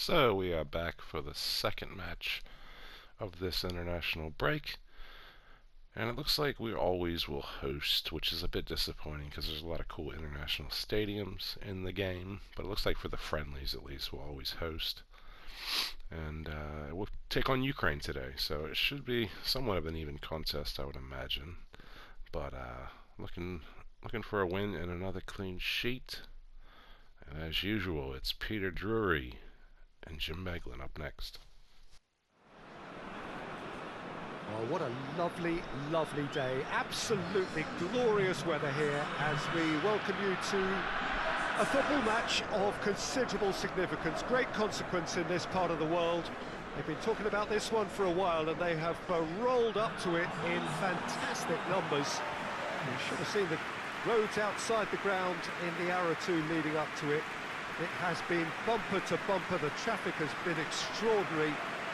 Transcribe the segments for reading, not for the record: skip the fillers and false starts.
So we are back for the second match of this international break, and it looks like we always will host, which is a bit disappointing because there's a lot of cool international stadiums in the game, but it looks like for the friendlies at least we'll always host. And we'll take on Ukraine today, so it should be somewhat of an even contest, I would imagine. But looking for a win and another clean sheet. And as usual, it's Peter Drury and Jim Meglin up next. Oh, what a lovely, lovely day. Absolutely glorious weather here as we welcome you to a football match of considerable significance, great consequence in this part of the world. They've been talking about this one for a while and they have rolled up to it in fantastic numbers. You should have seen the roads outside the ground in the hour or two leading up to it. It has been bumper to bumper, the traffic has been extraordinary,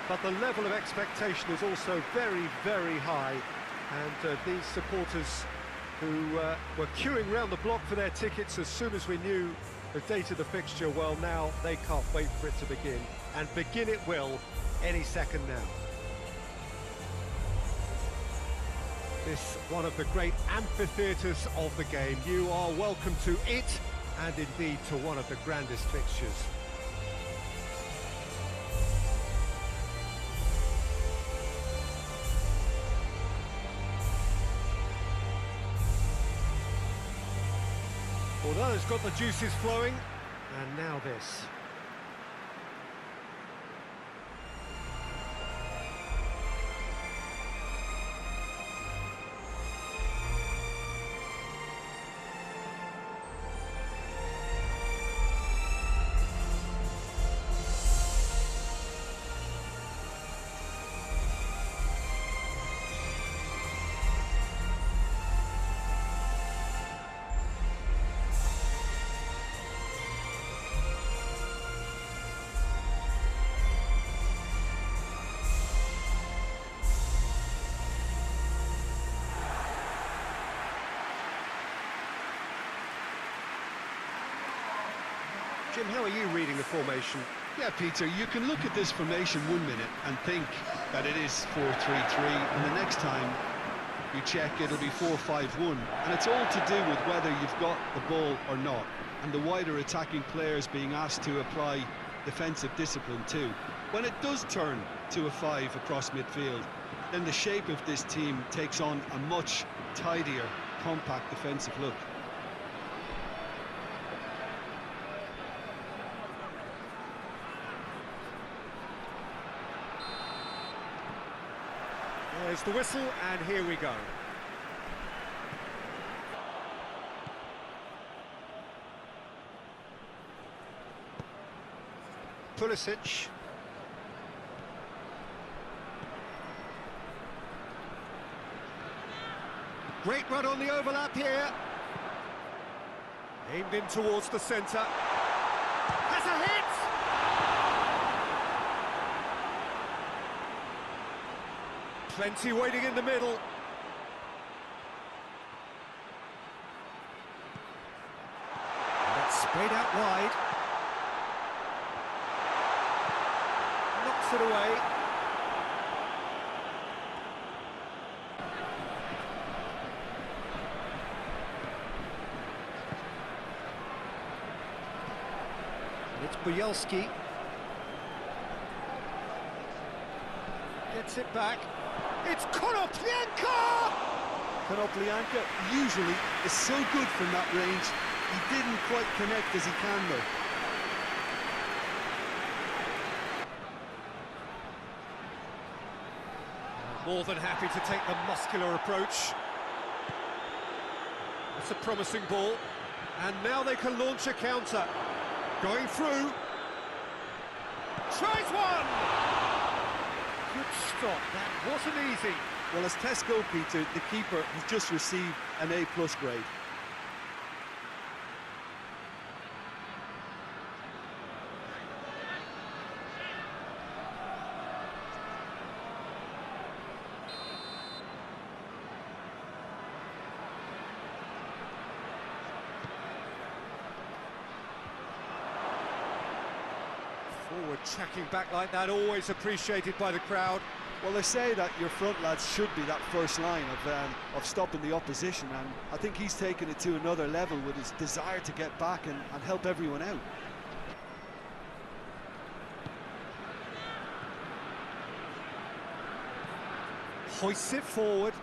but the level of expectation is also very, very high. And these supporters who were queuing round the block for their tickets as soon as we knew the date of the fixture, well, now they can't wait for it to begin. And begin it will any second now. This one of the great amphitheatres of the game. You are welcome to it, and indeed to one of the grandest fixtures. Well, it's got the juices flowing, and now this. Jim, how are you reading the formation? Yeah, Peter, you can look at this formation 1 minute and think that it is 4-3-3, and the next time you check it'll be 4-5-1, and it's all to do with whether you've got the ball or not, and the wider attacking players being asked to apply defensive discipline too. When it does turn to a 5 across midfield, then the shape of this team takes on a much tidier, compact defensive look. There's the whistle, and here we go. Pulisic. Great run on the overlap here. Aimed in towards the centre. Has a hit! Plenty waiting in the middle. And that's sprayed out wide. Knocks it away. And it's Bielski. Gets it back. It's Konoplyanka! Konoplyanka usually is so good from that range. He didn't quite connect as he can though. More than happy to take the muscular approach. It's a promising ball. And now they can launch a counter. Going through. Tries one! Good stop, that wasn't easy. Well, as tests go, Peter, the keeper has just received an A+ grade. Good tracking back like that, always appreciated by the crowd. Well, they say that your front lads should be that first line of stopping the opposition, and I think he's taken it to another level with his desire to get back and help everyone out. Hoists it forward.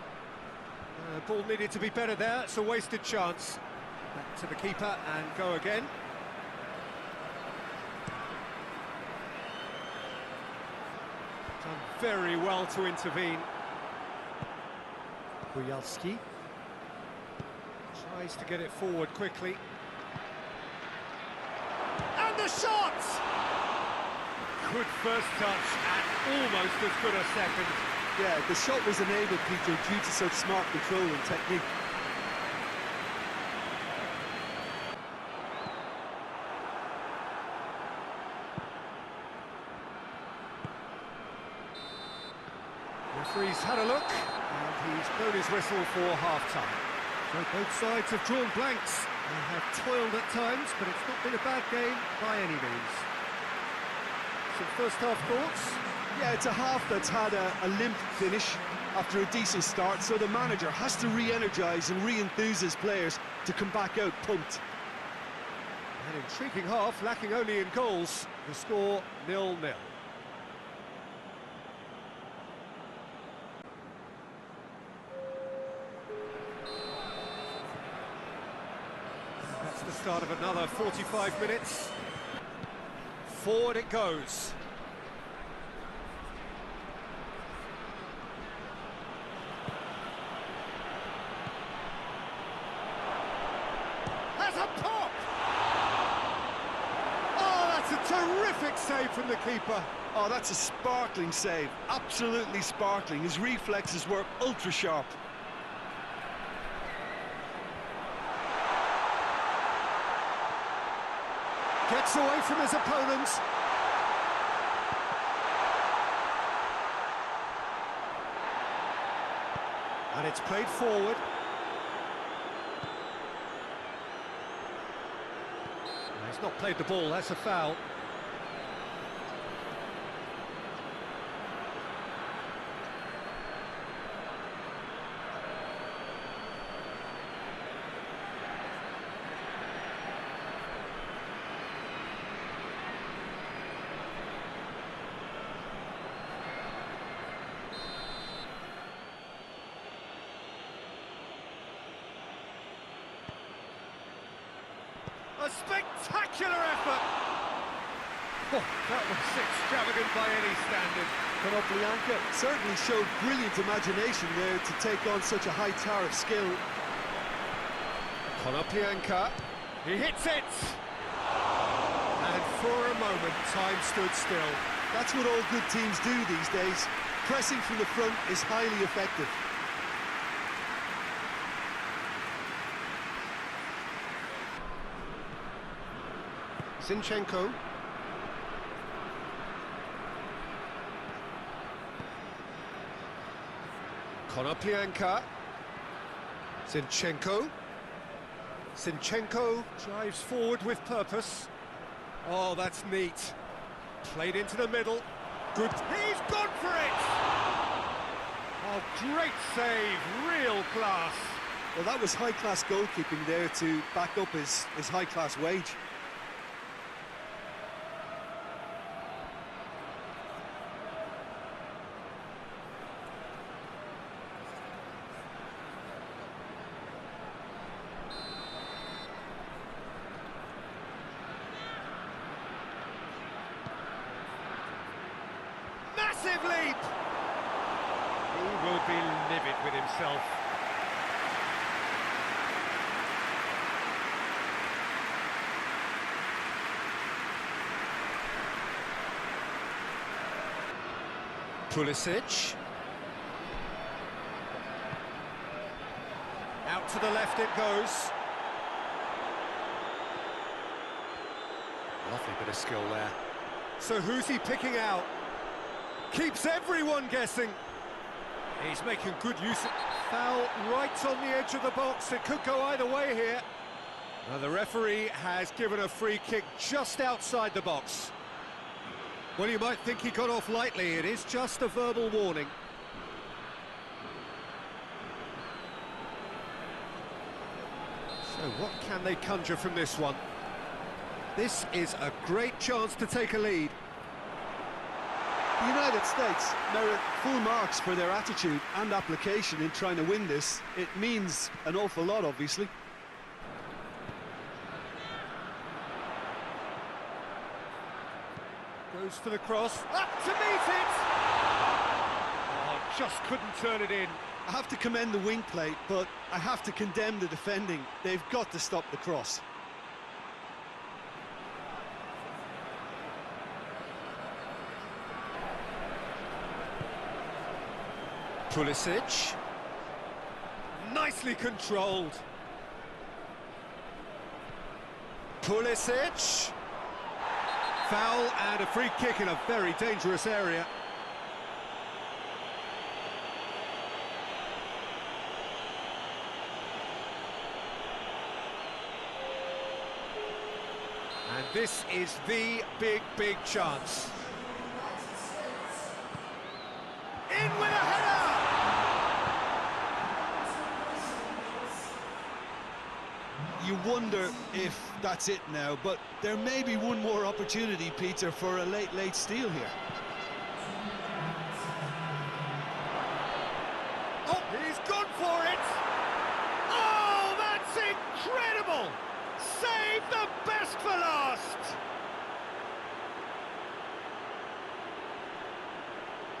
Ball needed to be better there, it's a wasted chance. Back to the keeper and go again. Done very well to intervene. Kujawski tries to get it forward quickly. And the shot! Good first touch and almost as good a second. Yeah, the shot was enabled, Peter, due to such smart control and technique. Referee's had a look, and he's blown his whistle for half-time. So both sides have drawn blanks. They have toiled at times, but it's not been a bad game by any means. Some first-half thoughts? Yeah, it's a half that's had a limp finish after a decent start, so the manager has to re-energise and re-enthuse his players to come back out pumped. An intriguing half, lacking only in goals. The score 0-0. That's the start of another 45 minutes. Forward it goes. Has a pop! Oh, that's a terrific save from the keeper. Oh, that's a sparkling save, absolutely sparkling. His reflexes were ultra sharp. Gets away from his opponents. And it's played forward. He's not played the ball, that's a foul. A spectacular effort! Oh, that was extravagant by any standard. Konoplyanka certainly showed brilliant imagination there to take on such a high tower of skill. Konoplyanka, he hits it! And for a moment, time stood still. That's what all good teams do these days. Pressing from the front is highly effective. Zinchenko. Konoplyanka. Zinchenko. Zinchenko drives forward with purpose. Oh, that's neat. Played into the middle. Good. He's gone for it! Oh, great save. Real class. Well, that was high-class goalkeeping there to back up his high-class wage. Massive leap! He will be livid with himself. Pulisic. Out to the left it goes. Lovely bit of skill there. So who's he picking out? Keeps everyone guessing. He's making good use of foul right on the edge of the box. It could go either way here. Now the referee has given a free kick just outside the box. Well, you might think he got off lightly. It is just a verbal warning. So what can they conjure from this one? This is a great chance to take a lead. The United States merit full marks for their attitude and application in trying to win this. It means an awful lot, obviously. Goes for the cross, up to meet it! Oh, just couldn't turn it in. I have to commend the wing play, but I have to condemn the defending. They've got to stop the cross. Pulisic. Nicely controlled. Pulisic. Foul and a free kick in a very dangerous area. And this is the big chance. In with a header! You wonder if that's it now, but there may be one more opportunity, Peter, for a late steal here. Oh, he's gone for it! Oh, that's incredible! Save the best for last!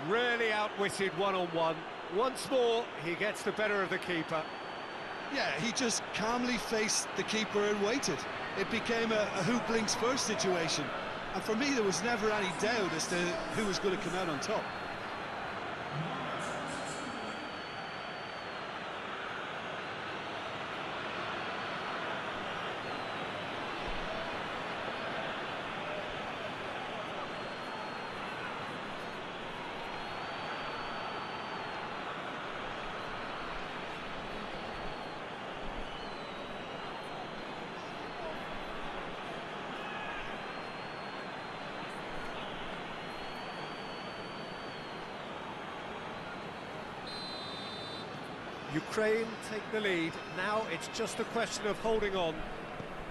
Really outwitted one-on-one. Once more, he gets the better of the keeper. Yeah, he just calmly faced the keeper and waited. It became a who blinks first situation. And for me, there was never any doubt as to who was going to come out on top. Ukraine take the lead. Now it's just a question of holding on.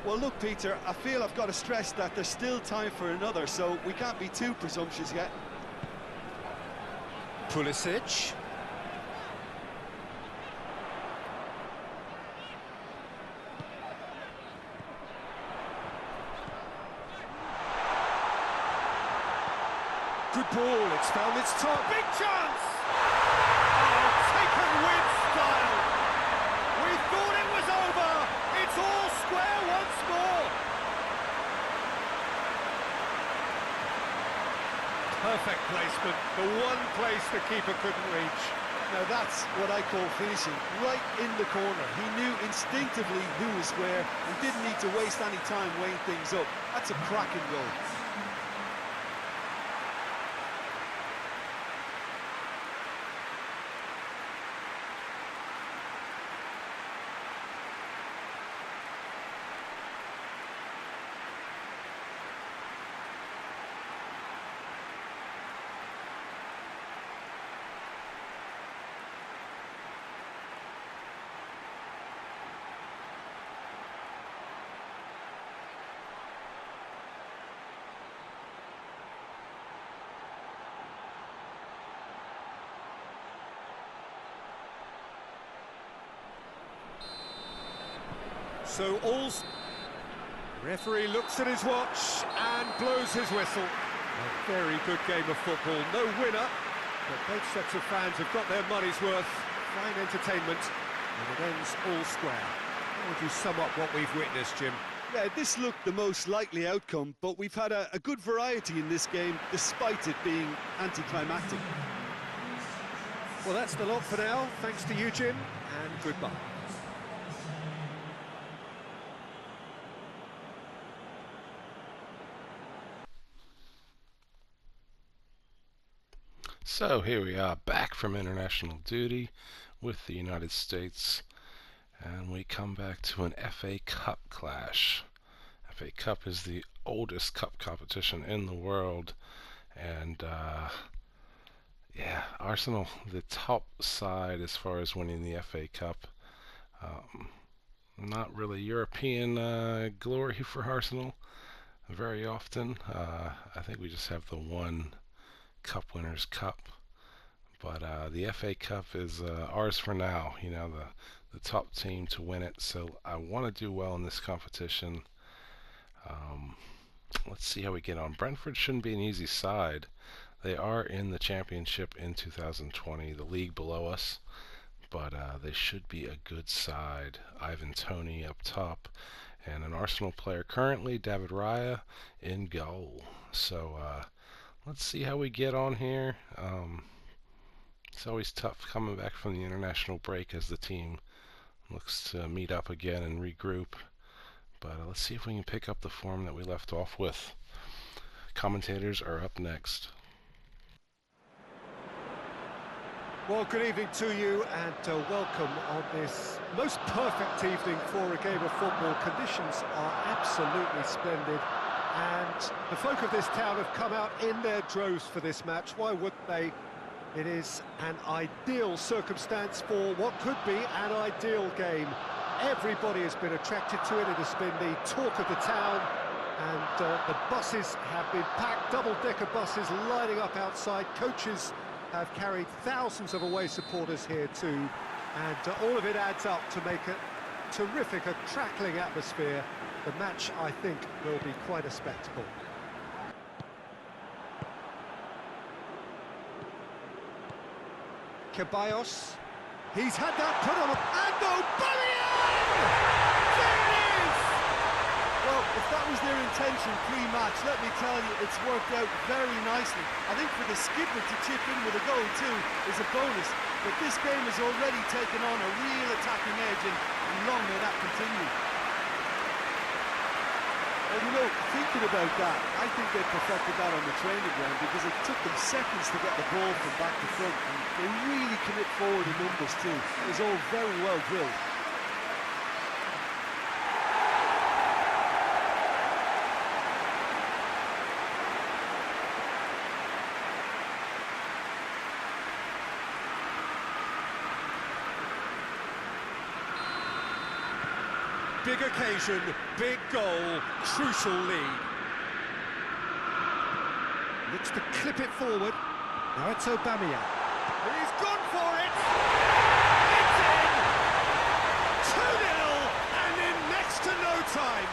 Well, look, Peter, I feel I've got to stress that there's still time for another, so we can't be too presumptuous yet. Pulisic. Good ball, it's found its top. Big chance! Oh, taken with style. We thought it was over. It's all square once more. Perfect placement. The one place the keeper couldn't reach. Now that's what I call finishing, right in the corner. He knew instinctively who was where and didn't need to waste any time weighing things up. That's a cracking goal. So all's... Referee looks at his watch and blows his whistle. A very good game of football. No winner, but both sets of fans have got their money's worth. Fine entertainment, and it ends all square. How would you sum up what we've witnessed, Jim? Yeah, this looked the most likely outcome, but we've had a good variety in this game, despite it being anticlimactic. Well, that's the lot for now. Thanks to you, Jim, and goodbye. So here we are back from international duty with the United States, and we come back to an FA Cup clash. FA Cup is the oldest cup competition in the world, And yeah, Arsenal, the top side as far as winning the FA Cup. Not really European glory for Arsenal very often. I think we just have the one Cup Winners' Cup. But the FA Cup is ours for now. You know, the top team to win it. So I want to do well in this competition. Let's see how we get on. Brentford shouldn't be an easy side. They are in the championship in 2020, the league below us. But they should be a good side. Ivan Toney up top. And an Arsenal player currently, David Raya, in goal. So let's see how we get on here. It's always tough coming back from the international break as the team looks to meet up again and regroup. But let's see if we can pick up the form that we left off with. Commentators are up next. Well, good evening to you and welcome on this most perfect evening for a game of football. Conditions are absolutely splendid and the folk of this town have come out in their droves for this match. Why wouldn't they? It is an ideal circumstance for what could be an ideal game. Everybody has been attracted to it. It has been the talk of the town, and the buses have been packed, double-decker buses lining up outside. Coaches have carried thousands of away supporters here too, and all of it adds up to make it terrific, a crackling atmosphere. The match, I think, will be quite a spectacle. Ceballos, he's had that put on, and Aubameyang! There it is! Well, if that was their intention pre-match, let me tell you, it's worked out very nicely. I think for the skipper to chip in with a goal too is a bonus, but this game has already taken on a real attacking edge, and long may that continue. Well, you know, thinking about that, I think they perfected that on the training ground because it took them seconds to get the ball from back to front, and they really commit forward in numbers too. It was all very well drilled. Big occasion, big goal, crucial lead. Looks to clip it forward. Now it's Aubameyang. He's gone for it! It's in! 2-0 and in next to no time.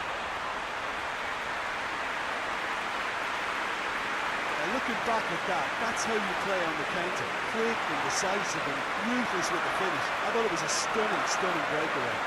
Now, looking back at that, that's how you play on the counter. Quick and decisive and ruthless with the finish. I thought it was a stunning, stunning breakaway.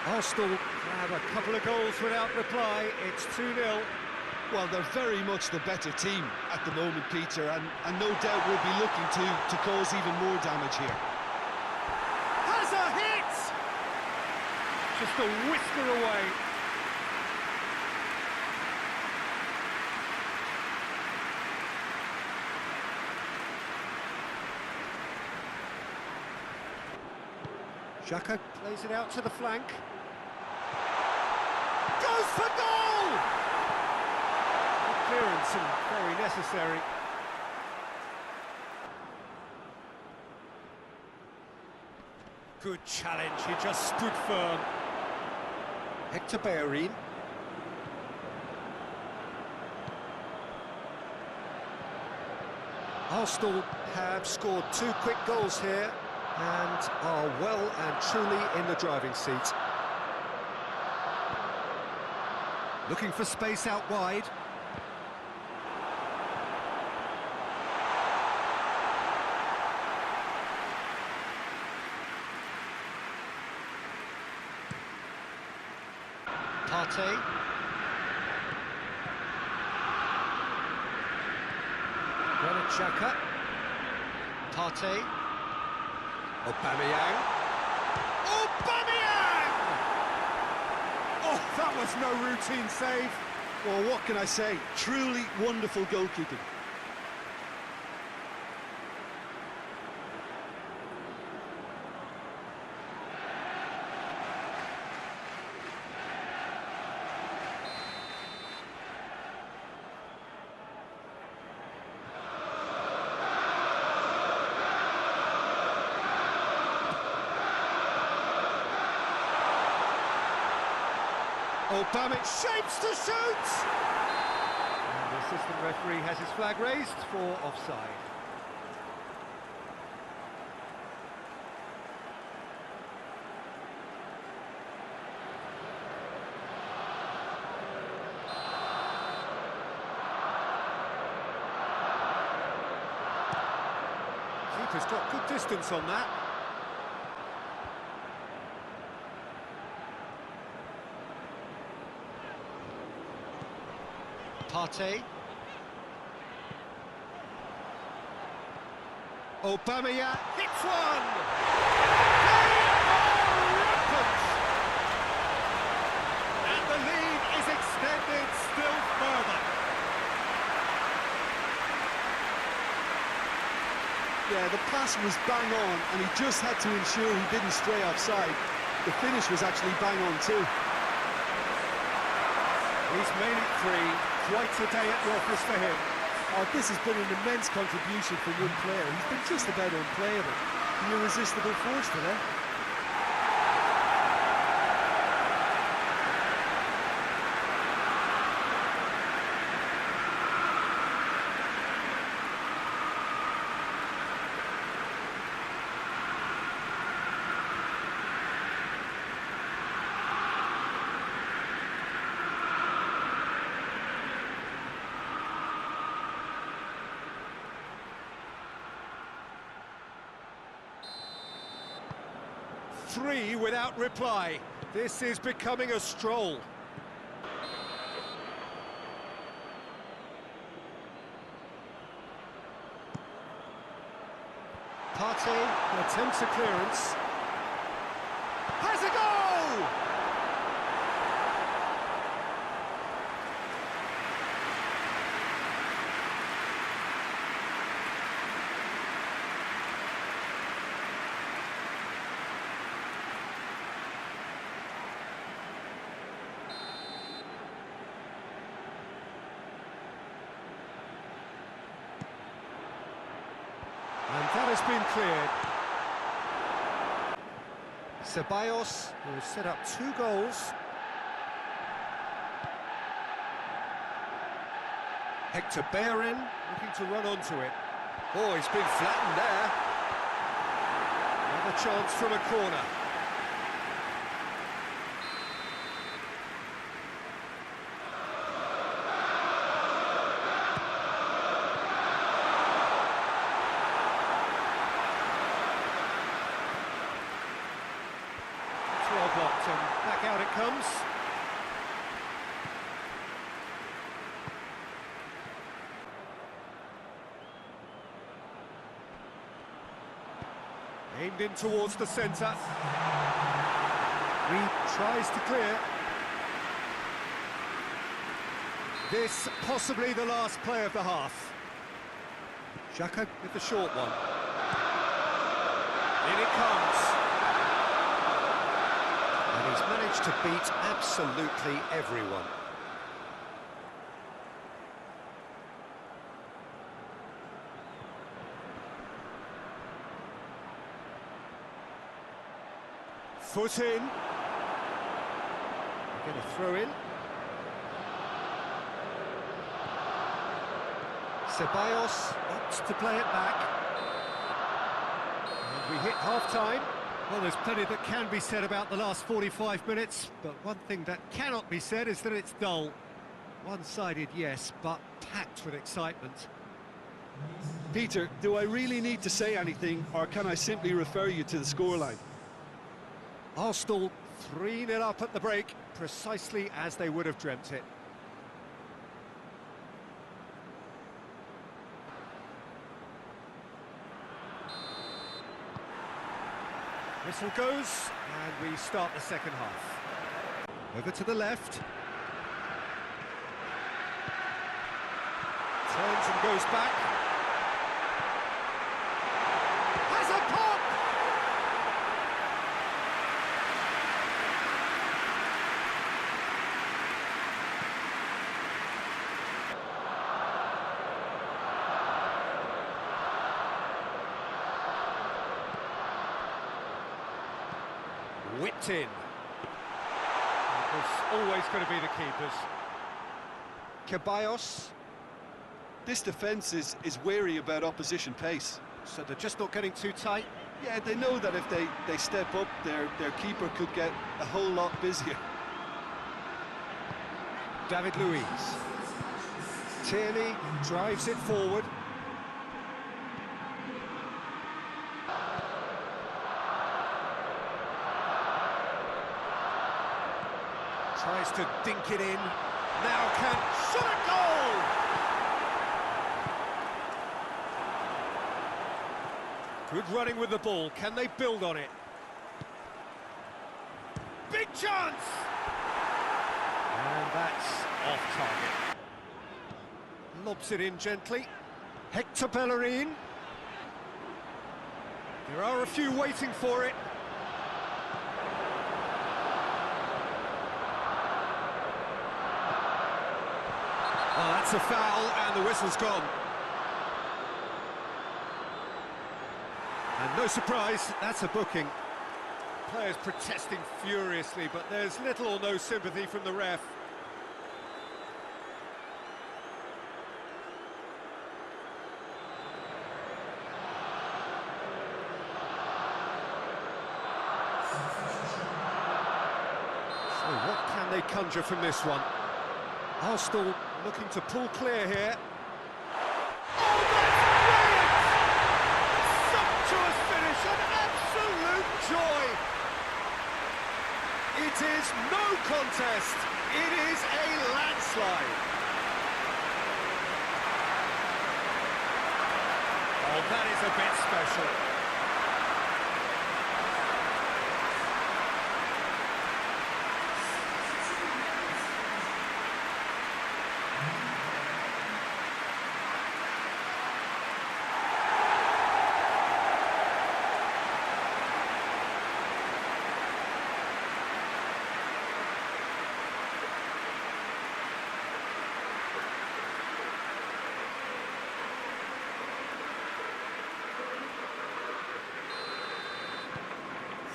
Arsenal have a couple of goals without reply. It's 2-0. Well, they're very much the better team at the moment, Peter, and no doubt will be looking to cause even more damage here. Has a hit! Just a whisker away. Xhaka plays it out to the flank. Goes for goal! Good clearance and very necessary. Good challenge, he just stood firm. Hector Bellerin. Arsenal have scored 2 quick goals here and are well and truly in the driving seat. Looking for space out wide. Partey. Granit Xhaka. Partey. Aubameyang. Aubameyang! Oh, that was no routine save. Well, what can I say? Truly wonderful goalkeeping. Aubameyang shapes to shoot! And the assistant referee has his flag raised for offside. Keeper's got good distance on that. Partey. Aubameyang hits one! They are rampant! And the lead is extended still further. Yeah, the pass was bang on, and he just had to ensure he didn't stray offside. The finish was actually bang on too. He's made it three. Quite a day at the office for him. Oh, this has been an immense contribution from one player. He's been just about unplayable. The irresistible force today. Three without reply. This is becoming a stroll. Partey attempts a clearance. Has a goal! And that has been cleared. Ceballos, who has set up 2 goals. Hector Bellerin looking to run onto it. Oh, he's been flattened there. Another chance from a corner. Well blocked, and back out it comes. Aimed in towards the centre. Reed tries to clear. This possibly the last play of the half. Xhaka with the short one. In it comes. And he's managed to beat absolutely everyone. Foot in. Get a throw in. Ceballos opts to play it back. And we hit half-time. Well, there's plenty that can be said about the last 45 minutes, but one thing that cannot be said is that it's dull. One-sided, yes, but packed with excitement. Peter, do I really need to say anything, or can I simply refer you to the scoreline? Arsenal 3-0 up at the break, precisely as they would have dreamt it. Whistle goes, and we start the second half. Over to the left. Turns and goes back. Has a pop! Whipped in. It was always going to be the keepers. Ceballos. This defence is wary about opposition pace. So they're just not getting too tight. Yeah, they know that if they step up, their keeper could get a whole lot busier. David Luiz. Tierney drives it forward. Tries to dink it in. Now can shot a goal! Good running with the ball. Can they build on it? Big chance! And that's off target. Lobs it in gently. Hector Bellerin. There are a few waiting for it. Oh, that's a foul, and the whistle's gone. And no surprise, that's a booking. Players protesting furiously, but there's little or no sympathy from the ref. So what can they conjure from this one? Arsenal looking to pull clear here. Oh, that's brilliant! Sumptuous finish, an absolute joy! It is no contest, it is a landslide. Oh, that is a bit special.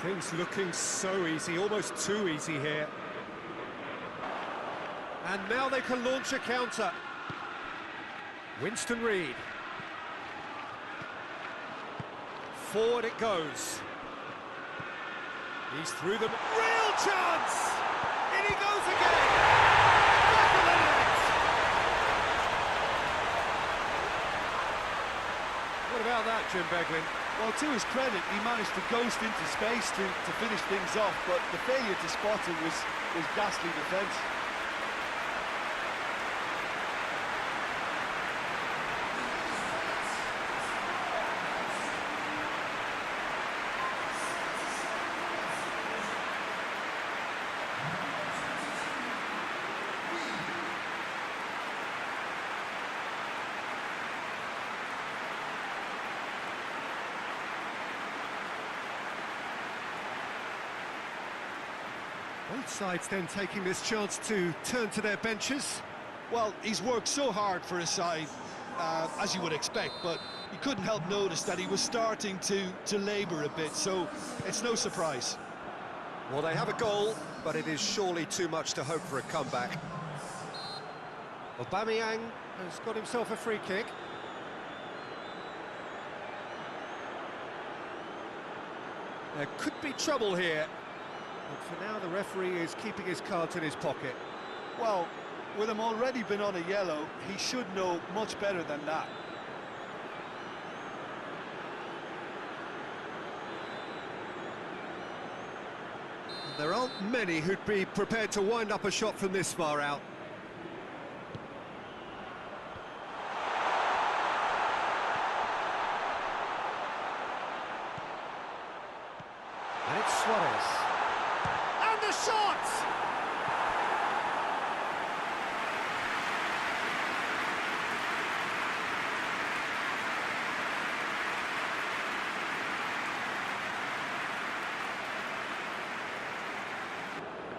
Things looking so easy, almost too easy here. And now they can launch a counter. Winston Reid. Forward it goes. He's through them. Real chance! In he goes again! Back of the net! What about that, Jim Beglin? Well, to his credit, he managed to ghost into space to finish things off, but the failure to spot him was ghastly defence. Both sides then taking this chance to turn to their benches. Well, he's worked so hard for his side, as you would expect, but you couldn't help notice that he was starting to labour a bit, so it's no surprise. Well, they have a goal, but it is surely too much to hope for a comeback. Aubameyang has got himself a free kick. There could be trouble here. But for now, the referee is keeping his cards in his pocket. Well, with him already been on a yellow, he should know much better than that. There aren't many who'd be prepared to wind up a shot from this far out.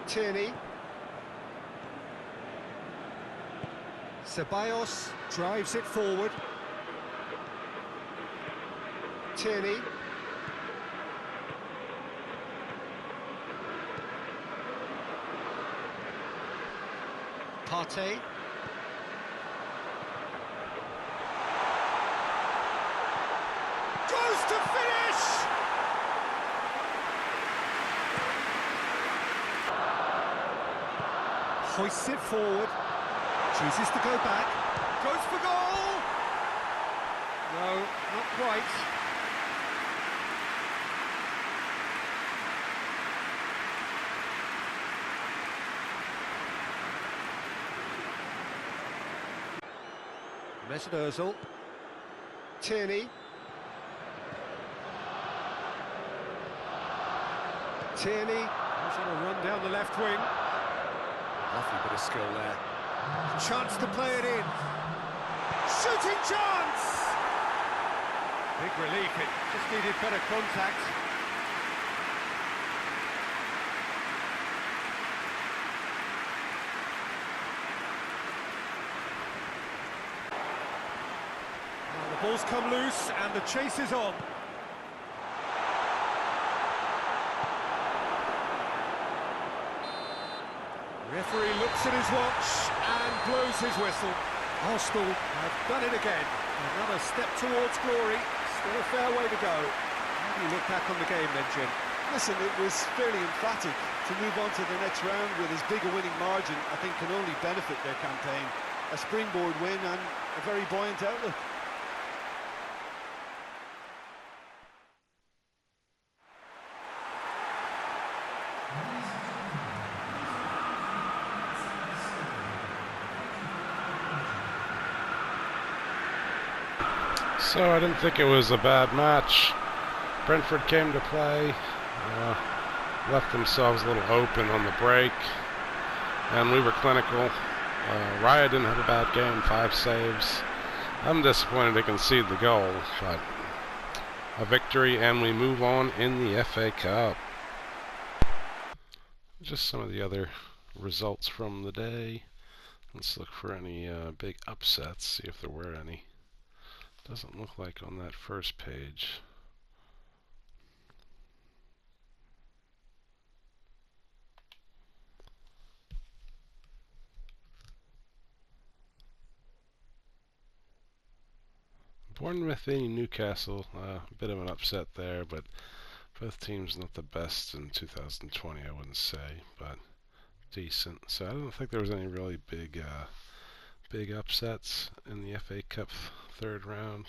Tierney. Ceballos drives it forward. Tierney. Partey. Goes to finish! Hoists it forward. Chooses to go back. Goes for goal! No, not quite. Mesut Ozil. Tierney. Tierney goes on a run down the left wing. Lovely bit of skill there. Chance to play it in. Shooting chance! Big relief, it just needed better contact. The ball's come loose and the chase is on. Referee looks at his watch and blows his whistle. Arsenal have done it again. Another step towards glory. Still a fair way to go. How do you look back on the game then, Jim? Listen, it was fairly emphatic. To move on to the next round with as big a winning margin, I think can only benefit their campaign. A springboard win and a very buoyant outlook. So I didn't think it was a bad match. Brentford came to play, left themselves a little open on the break, and we were clinical. Raya didn't have a bad game, 5 saves. I'm disappointed to concede the goal, but a victory and we move on in the FA Cup. Just some of the other results from the day. Let's look for any big upsets, see if there were any. Doesn't look like on that first page. Bournemouth v Newcastle, a bit of an upset there, but both teams not the best in 2020, I wouldn't say, but decent. So I don't think there was any really big upsets in the FA Cup third round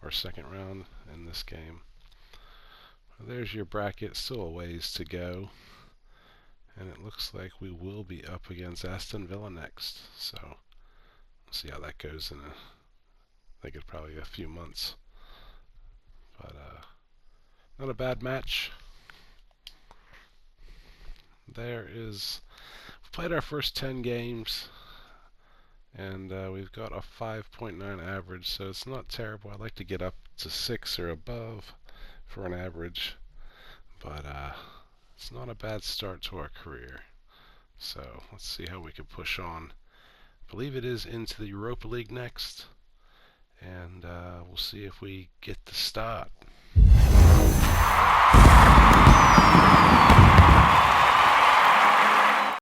or second round in this game. There's your bracket, still a ways to go, and it looks like we will be up against Aston Villa next, so we'll see how that goes in I think it's probably a few months, but not a bad match. There is, we've played our first 10 games, and we've got a 5.9 average, so it's not terrible. I'd like to get up to 6 or above for an average, but it's not a bad start to our career. So let's see how we can push on. I believe it is into the Europa League next, and we'll see if we get the start.